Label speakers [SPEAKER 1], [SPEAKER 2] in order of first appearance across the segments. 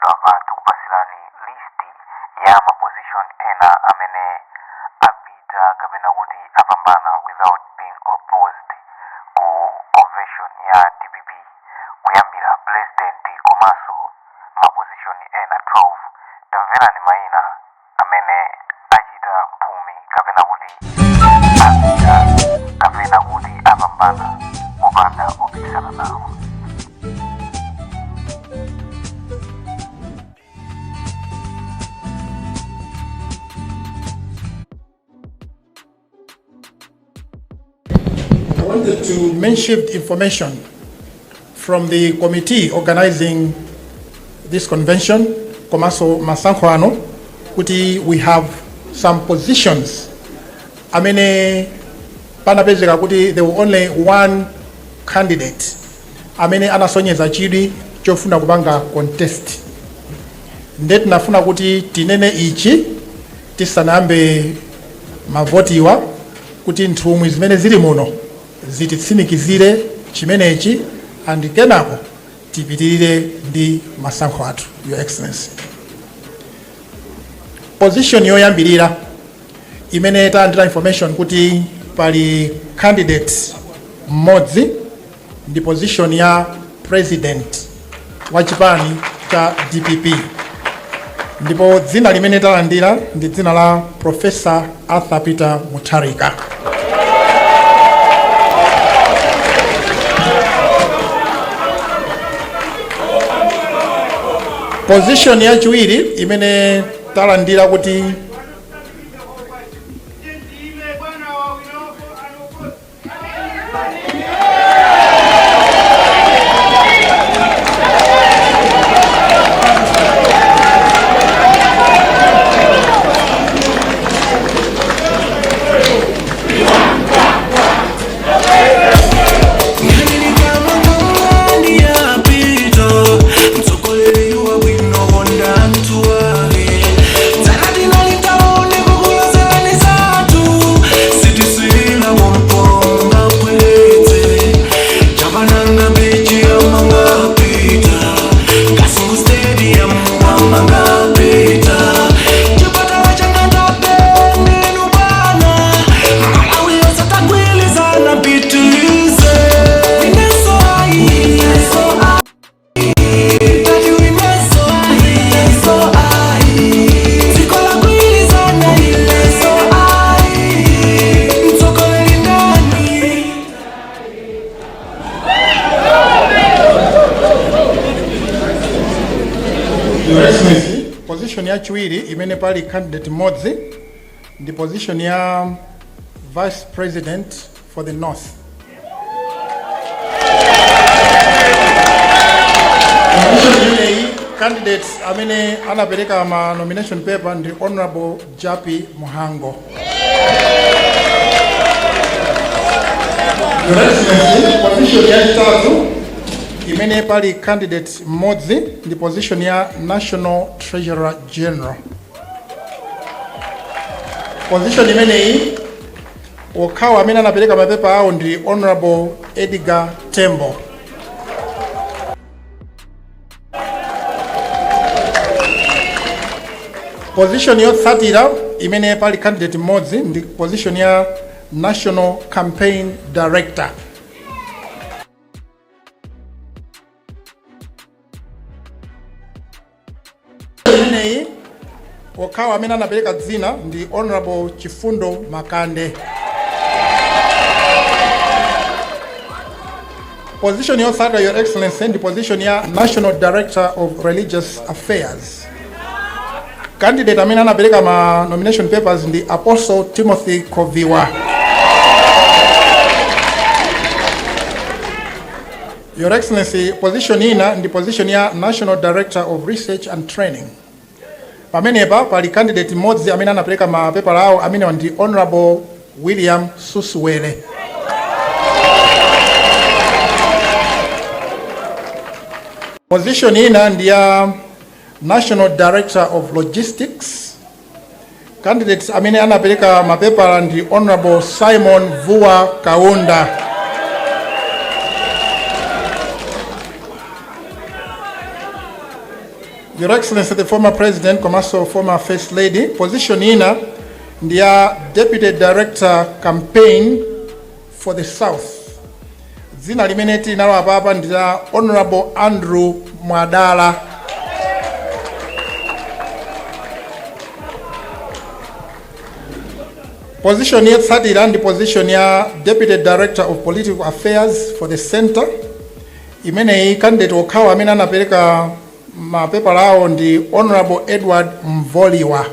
[SPEAKER 1] posachedwa pa tikupasirani listi ya maposition ena amene apita kapena kuti apambana without being opposed ku convention ya DPP kuyambira president komanso maposition ena 12. Tamverani Maina amene achita mphumi kapena kuti apita kapena kuti apambana Opanda Opikisana Nawo.
[SPEAKER 2] I wanted to mention information from the committee organizing this convention, Komaso Masankwano, kuti we have some positions. Amene panapezeka kuti there were only one candidate. Amene anasonyeza chidi chofuna kupanga contest. Ndeti nafuna kuti tinene ichi tisanambe mavotiwa kuti nthumwi zimene zili muno zititsimikizire chimenechi and kenako tipitirire ndi masankho athu, Your Excellency. Position yoyambirira imene taandira information kuti pali candidate mmodzi ndi position ya president wa chipani cha DPP, ndipo dzina limene talandira ndi dzina la Professor Arthur Peter Mutharika. Position ya chiwiri imene talandira kuti position ya chiwiri imene pali candidate modzi ndi position ya vice president for the north. Candidates amene anapereka ma nomination paper ndi Honorable Japi Muhango. Your Excellency, position ya chitatu imene pali candidate modzi ndi position ya National Treasurer General. Position imeneyi okhawa amene anapereka mapepa awo ndi Honorable Edgar Tembo. Position yotsatira imene pali candidate modzi ndi position ya National Campaign Director. Imeneyi okhawa amene anapereka dzina ndi Honorable Chifundo Makande. Position yotsatira, Your Excellency, ndi position ya National Director of Religious Affairs. Candidate amene anapereka ma nomination papers ndi Apostle Timothy Koviwa. Your Excellency, position ina ndi position ya National Director of Research and Training. Pamenepa pali candidate modzi amene anapereka ma paper awo amene ndi Honorable William Susuwele. Position ina ndi ya National Director of Logistics. Candidates amene anapereka mapepa ndi Honorable Simon Vua Kaunda. Your Excellency, the former President, Komaso, former First Lady, position ina ndiya Deputy Director Campaign for the South. Zina limeneti nalo apapa ndiya Honorable Andrew Mwadala. Position ya tsatira ndi position ya Deputy Director of Political Affairs for the Center. Imene candidate okhawa amene anapereka mapepa lawo ndi Honorable Edward Mvoliwa.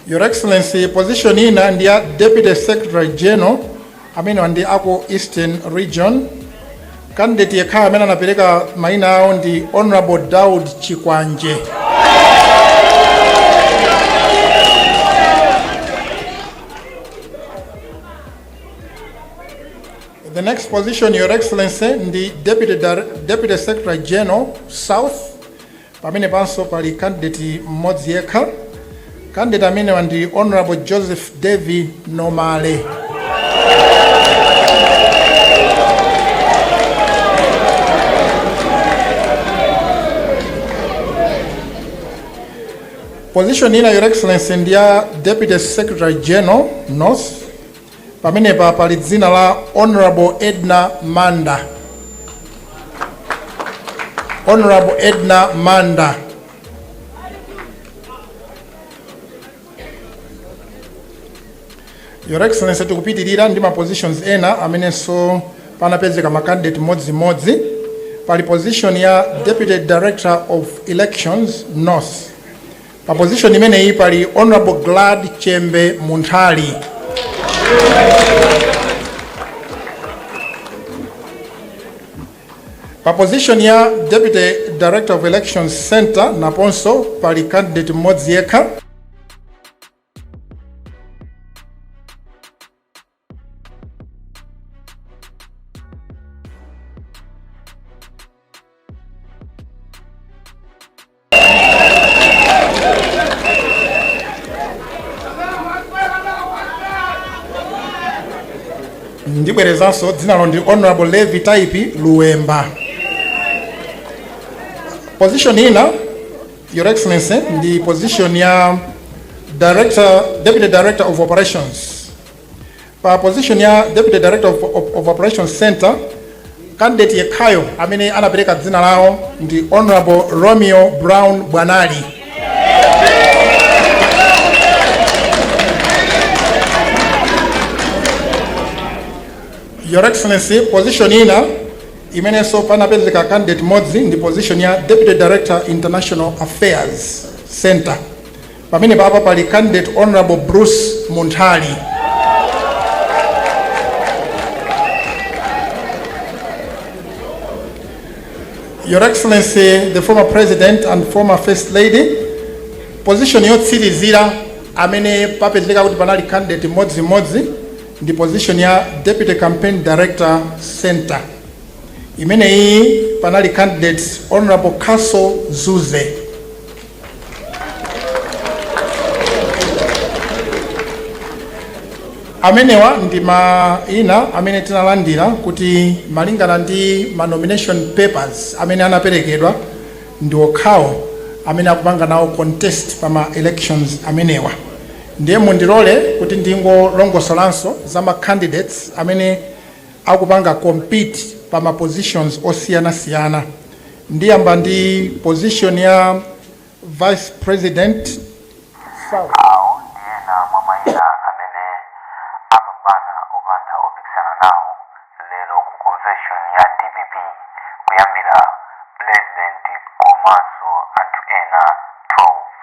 [SPEAKER 2] Your Excellency, position ina ndiya Deputy Secretary General amene ndi ako Eastern Region. Candidate yekhawa amene anapereka maina awo ndi Honorable Daud Chikwanje. The next position, Your Excellency, the Deputy Secretary General South. Pamene panso pali candidate mmodzi yekha. Candidate amene ndi Honorable Joseph David Nomale. Position ina, Your Excellency, ndiya Deputy Secretary General North. Pamene pa pali dzina la Honorable Edna Manda. Honorable Edna Manda. Your Excellency, tikupitirira ndi ma positions ena amene so panapezeka ma candidate modzi. Pali position ya Deputy Director of Elections North. Pa position imene iyi pali Honorable Glad Chembe Munthali. Pa position ya Deputy Director of Elections Center naponso pali candidate mmodzi yekha. Ndibwerezanso dzina lo ndi Honorable Levi Taipi Luemba. Position ina, Your Excellency, ndi position ya Deputy Director of Operations. Pa position ya Deputy Director of Operations Center, candidate yekhayo amene anapereka dzina lawo ndi Honorable Romeo Brown Bwanali. Your Excellency, position ina imene so panapezeka candidate modzi ndi position ya Deputy Director International Affairs Center. Pamene papa pali candidate Honorable Bruce Munthali. Your Excellency, the former President and former First Lady, position yotsirizira amene papezeka kuti panali candidate modzi ndi position ya Deputy Campaign Director Center. Imene iyi panali candidate Honorable Kaso Zuze. Amenewa ndi ina amene tinalandira kuti malingana ndi ma nomination papers amene anaperekedwa ndi okhawo amene akupanga nawo contest pa ma elections amenewa. Ndiye mundilole kuti ndingolongosolanso za ma candidates amene akupanga compete pa ma positions osiyana-siyana. Ndiyamba ndi position ya Vice President South.
[SPEAKER 1] Awo ndiyena mwa Maina amene Apambana Opanda Opikisana nawo lero ku convention ya DPP kuyambira President komanso anthu ena 12.